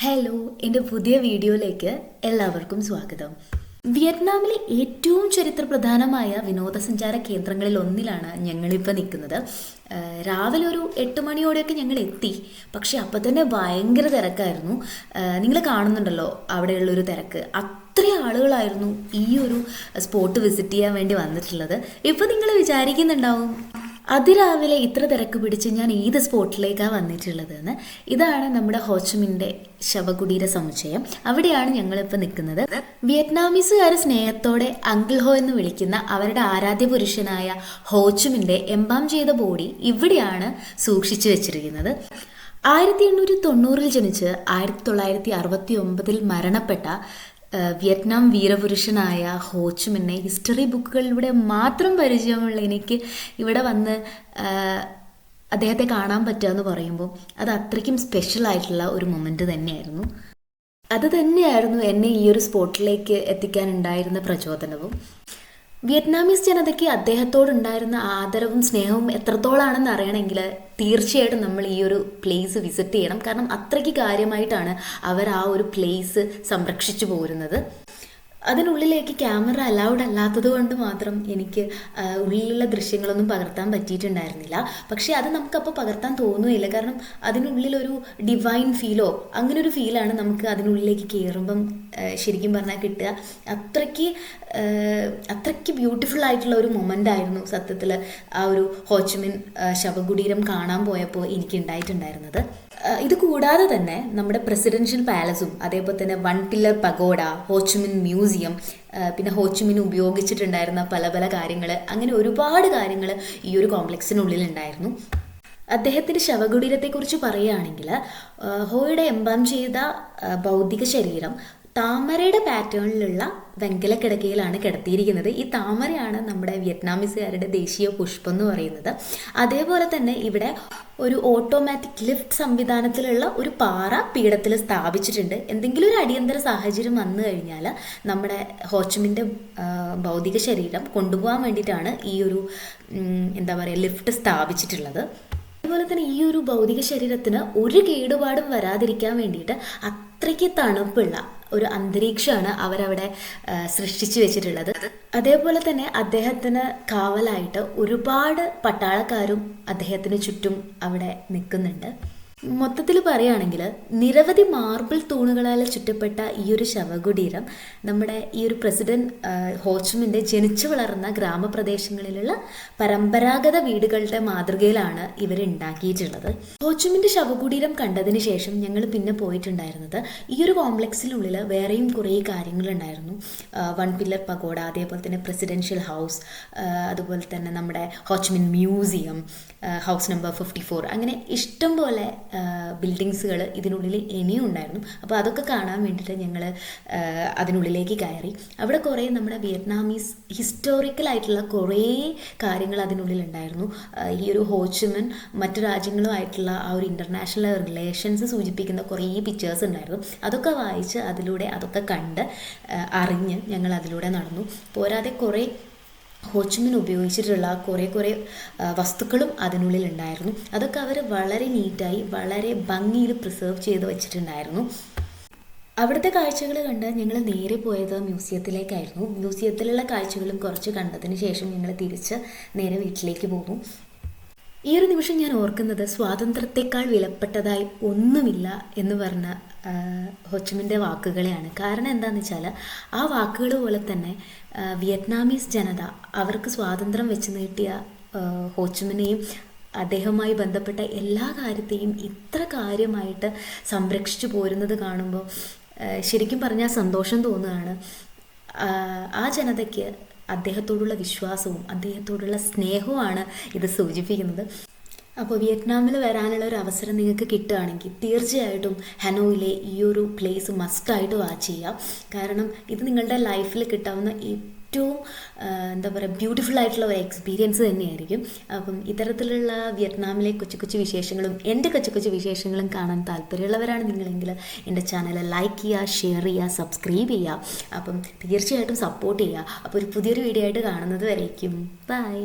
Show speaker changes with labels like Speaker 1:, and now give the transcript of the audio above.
Speaker 1: Hello, എൻ്റെ പുതിയ വീഡിയോയിലേക്ക് എല്ലാവർക്കും സ്വാഗതം. വിയറ്റ്നാമിലെ ഏറ്റവും ചരിത്രപ്രധാനമായ വിനോദസഞ്ചാര കേന്ദ്രങ്ങളിൽ ഒന്നിലാണ് ഞങ്ങളിപ്പോൾ നിൽക്കുന്നത്. രാവിലെ ഒരു 8 മണിയോടെയൊക്കെ ഞങ്ങൾ എത്തി. പക്ഷെ അപ്പം തന്നെ ഭയങ്കര തിരക്കായിരുന്നു. നിങ്ങൾ കാണുന്നുണ്ടല്ലോ അവിടെയുള്ളൊരു തിരക്ക്. അത്രയും ആളുകളായിരുന്നു ഈ ഒരു സ്പോട്ട് വിസിറ്റ് ചെയ്യാൻ വേണ്ടി വന്നിട്ടുള്ളത്. ഇപ്പോൾ നിങ്ങൾ വിചാരിക്കുന്നുണ്ടാവും അതിരാവിലെ ഇത്ര തിരക്ക് പിടിച്ച് ഞാൻ ഏത് സ്പോട്ടിലേക്കാണ് വന്നിട്ടുള്ളതെന്ന്. ഇതാണ് നമ്മുടെ ഹോച്ചിമിൻ്റെ ശവകുടീര സമുച്ചയം. അവിടെയാണ് ഞങ്ങളിപ്പോൾ നിൽക്കുന്നത്. വിയറ്റ്നാമീസുകാർ സ്നേഹത്തോടെ അങ്കിൾ ഹോ എന്ന് വിളിക്കുന്ന അവരുടെ ആരാധ്യ പുരുഷനായ ഹോച്ചിമിൻ്റെ എംബാം ചെയ്ത ബോഡി ഇവിടെയാണ് സൂക്ഷിച്ചു വെച്ചിരിക്കുന്നത്. 1890 ജനിച്ച് 1969 മരണപ്പെട്ട വിയറ്റ്നാം വീരപുരുഷനായ ഹോച്ചിമിനെ ഹിസ്റ്ററി ബുക്കുകളിലൂടെ മാത്രം പരിചയമുള്ള എനിക്ക് ഇവിടെ വന്ന് അദ്ദേഹത്തെ കാണാൻ പറ്റുക എന്ന് പറയുമ്പോൾ അത് അത്രയ്ക്കും സ്പെഷ്യൽ ആയിട്ടുള്ള ഒരു മൊമെൻ്റ് തന്നെയായിരുന്നു. അത് തന്നെയായിരുന്നു എന്നെ ഈ ഒരു സ്പോട്ടിലേക്ക് എത്തിക്കാനുണ്ടായിരുന്ന പ്രചോദനവും. വിയറ്റ്നാമീസ് ജനതയ്ക്ക് അദ്ദേഹത്തോടുണ്ടായിരുന്ന ആദരവും സ്നേഹവും എത്രത്തോളാണെന്ന് അറിയണമെങ്കിൽ തീർച്ചയായിട്ടും നമ്മൾ ഈ ഒരു പ്ലേസ് വിസിറ്റ് ചെയ്യണം. കാരണം അത്രയ്ക്ക് കാര്യമായിട്ടാണ് അവർ ആ ഒരു പ്ലേസ് സംരക്ഷിച്ചു പോരുന്നത്. അതിനുള്ളിലേക്ക് ക്യാമറ അലൗഡ് അല്ലാത്തത് കൊണ്ട് മാത്രം എനിക്ക് ഉള്ളിലുള്ള ദൃശ്യങ്ങളൊന്നും പകർത്താൻ പറ്റിയിട്ടുണ്ടായിരുന്നില്ല. പക്ഷേ അത് നമുക്കപ്പോൾ പകർത്താൻ തോന്നുകയില്ല. കാരണം അതിനുള്ളിലൊരു ഡിവൈൻ ഫീലോ അങ്ങനെ ഒരു ഫീലാണ് നമുക്ക് അതിനുള്ളിലേക്ക് കയറുമ്പം ശരിക്കും പറഞ്ഞാൽ കിട്ടുക. അത്രയ്ക്ക് ബ്യൂട്ടിഫുൾ ആയിട്ടുള്ള ഒരു മൊമെൻ്റ് ആയിരുന്നു സത്യത്തിൽ ആ ഒരു ഹോച്ചിമിൻ ശവകുടീരം കാണാൻ പോയപ്പോൾ എനിക്ക് ഉണ്ടായിട്ടുണ്ടായിരുന്നത്. ഇത് കൂടാതെ തന്നെ നമ്മുടെ പ്രസിഡൻഷ്യൽ പാലസും അതേപോലെ തന്നെ 1 പില്ലർ പഗോഡ, ഹോച്ചിമിൻ മ്യൂസിയം, പിന്നെ ഹോച്ചിമിൻ ഉപയോഗിച്ചിട്ടുണ്ടായിരുന്ന പല പല കാര്യങ്ങൾ, അങ്ങനെ ഒരുപാട് കാര്യങ്ങൾ ഈ ഒരു കോംപ്ലക്സിനുള്ളിൽ ഉണ്ടായിരുന്നു. അദ്ദേഹത്തിൻ്റെ ശവകുടീരത്തെക്കുറിച്ച് പറയുകയാണെങ്കിൽ ഹോയുടെ എംബാം ചെയ്ത ഭൗതിക ശരീരം താമരയുടെ പാറ്റേണിലുള്ള വെങ്കല കിടക്കയിലാണ് കിടത്തിയിരിക്കുന്നത്. ഈ താമരയാണ് നമ്മുടെ വിയറ്റ്നാമീസുകാരുടെ ദേശീയ പുഷ്പം എന്ന് പറയുന്നത്. അതേപോലെ തന്നെ ഇവിടെ ഒരു ഓട്ടോമാറ്റിക് ലിഫ്റ്റ് സംവിധാനത്തിലുള്ള ഒരു പാറ പീഠത്തിൽ സ്ഥാപിച്ചിട്ടുണ്ട്. എന്തെങ്കിലും ഒരു അടിയന്തര സാഹചര്യം വന്നു കഴിഞ്ഞാൽ നമ്മുടെ ഹോച്ചിമിൻ്റെ ഭൗതിക ശരീരം കൊണ്ടുപോകാൻ വേണ്ടിയിട്ടാണ് ഈ ഒരു ലിഫ്റ്റ് സ്ഥാപിച്ചിട്ടുള്ളത്. അതുപോലെ തന്നെ ഈ ഒരു ഭൗതിക ശരീരത്തിന് ഒരു കേടുപാടും വരാതിരിക്കാൻ വേണ്ടിയിട്ട് അത്രയ്ക്ക് തണുപ്പുള്ള ഒരു അന്തരീക്ഷമാണ് അവരവിടെ സൃഷ്ടിച്ചു വെച്ചിട്ടുള്ളത്. അതേപോലെ തന്നെ അദ്ദേഹത്തിന് കാവലായിട്ട് ഒരുപാട് പട്ടാളക്കാരും അദ്ദേഹത്തിന് ചുറ്റും അവിടെ നിൽക്കുന്നുണ്ട്. മൊത്തത്തിൽ പറയുകയാണെങ്കിൽ നിരവധി മാർബിൾ തൂണുകളാൽ ചുറ്റപ്പെട്ട ഈ ഒരു ശവകുടീരം നമ്മുടെ ഈ ഒരു പ്രസിഡന്റ് ഹോച്ചിമിൻ്റെ ജനിച്ചു വളർന്ന ഗ്രാമപ്രദേശങ്ങളിലുള്ള പരമ്പരാഗത വീടുകളുടെ മാതൃകയിലാണ് ഇവർ ഉണ്ടാക്കിയിട്ടുള്ളത്. ഹോച്ചിമിൻ്റെ ശവകുടീരം കണ്ടതിന് ശേഷം ഞങ്ങൾ പിന്നെ പോയിട്ടുണ്ടായിരുന്നത് ഈ ഒരു കോംപ്ലക്സിനുള്ളിൽ വേറെയും കുറേ കാര്യങ്ങളുണ്ടായിരുന്നു. 1 പില്ലർ പഗോഡ, അതേപോലെ തന്നെ പ്രസിഡൻഷ്യൽ ഹൗസ്, അതുപോലെ തന്നെ നമ്മുടെ ഹോച്ചിമിൻ മ്യൂസിയം, ഹൗസ് നമ്പർ 54, അങ്ങനെ ഇഷ്ടം പോലെ ബിൽഡിങ്സുകൾ ഇതിനുള്ളിൽ ഇനിയും ഉണ്ടായിരുന്നു. അപ്പോൾ അതൊക്കെ കാണാൻ വേണ്ടിയിട്ട് ഞങ്ങൾ അതിനുള്ളിലേക്ക് കയറി. അവിടെ കുറേ നമ്മുടെ വിയറ്റ്നാമീസ് ഹിസ്റ്റോറിക്കലായിട്ടുള്ള കുറേ കാര്യങ്ങൾ അതിനുള്ളിൽ ഉണ്ടായിരുന്നു. ഈ ഒരു ഹോച്ചിമിൻ മറ്റു രാജ്യങ്ങളുമായിട്ടുള്ള ആ ഒരു ഇൻ്റർനാഷണൽ റിലേഷൻസ് സൂചിപ്പിക്കുന്ന കുറേ പിക്ചേഴ്സ് ഉണ്ടായിരുന്നു. അതൊക്കെ വായിച്ച് അതൊക്കെ കണ്ട് അറിഞ്ഞ് ഞങ്ങൾ അതിലൂടെ നടന്നു. പോരാതെ കുറേ ഹോച്ചിമിൻ ഉപയോഗിച്ചിട്ടുള്ള കുറേ വസ്തുക്കളും അതിനുള്ളിൽ ഉണ്ടായിരുന്നു. അതൊക്കെ അവർ വളരെ നീറ്റായി വളരെ ഭംഗിയിൽ പ്രിസർവ് ചെയ്ത് വെച്ചിട്ടുണ്ടായിരുന്നു. അവിടുത്തെ കാഴ്ചകൾ കണ്ട് ഞങ്ങൾ നേരെ പോയത് മ്യൂസിയത്തിലേക്കായിരുന്നു. മ്യൂസിയത്തിലുള്ള കാഴ്ചകളും കുറച്ച് കണ്ടതിന് ശേഷം ഞങ്ങൾ തിരിച്ച് നേരെ വീട്ടിലേക്ക് പോകും. ഈ ഒരു നിമിഷം ഞാൻ ഓർക്കുന്നത് സ്വാതന്ത്ര്യത്തെക്കാൾ വിലപ്പെട്ടതായി ഒന്നുമില്ല എന്ന് പറഞ്ഞ ഹോച്ചിമിൻ്റെ വാക്കുകളെയാണ്. കാരണം എന്താണെന്ന് വെച്ചാൽ ആ വാക്കുകൾ പോലെ തന്നെ വിയറ്റ്നാമീസ് ജനത അവർക്ക് സ്വാതന്ത്ര്യം വെച്ച് നീട്ടിയ ഹോച്ചിമിനെയും അദ്ദേഹവുമായി ബന്ധപ്പെട്ട എല്ലാ കാര്യത്തെയും ഇത്ര കാര്യമായിട്ട് സംരക്ഷിച്ചു പോരുന്നത് കാണുമ്പോൾ ശരിക്കും പറഞ്ഞാൽ സന്തോഷം തോന്നുകയാണ്. ആ ജനതയ്ക്ക് അദ്ദേഹത്തോടുള്ള വിശ്വാസവും അദ്ദേഹത്തോടുള്ള സ്നേഹവുമാണ് ഇത് സൂചിപ്പിക്കുന്നത്. അപ്പോൾ വിയറ്റ്നാമിൽ വരാനുള്ള ഒരു അവസരം നിങ്ങൾക്ക് കിട്ടുകയാണെങ്കിൽ തീർച്ചയായിട്ടും ഹനോയിലെ ഈ ഒരു പ്ലേസ് മസ്റ്റായിട്ട് വാച്ച് ചെയ്യുക. കാരണം ഇത് നിങ്ങളുടെ ലൈഫിൽ കിട്ടാവുന്ന ഏറ്റവും ബ്യൂട്ടിഫുൾ ആയിട്ടുള്ള ഒരു എക്സ്പീരിയൻസ് തന്നെയായിരിക്കും. അപ്പം ഇത്തരത്തിലുള്ള വിയറ്റ്നാമിലെ കൊച്ചു വിശേഷങ്ങളും എൻ്റെ കൊച്ചു വിശേഷങ്ങളും കാണാൻ താല്പര്യമുള്ളവരാണ് നിങ്ങളെങ്കിൽ എൻ്റെ ചാനൽ ലൈക്ക് ചെയ്യുക, ഷെയർ ചെയ്യുക, സബ്സ്ക്രൈബ് ചെയ്യുക. അപ്പം തീർച്ചയായിട്ടും സപ്പോർട്ട് ചെയ്യുക. അപ്പോൾ ഒരു പുതിയൊരു വീഡിയോ ആയിട്ട് കാണുന്നത് വരേക്കും ബൈ.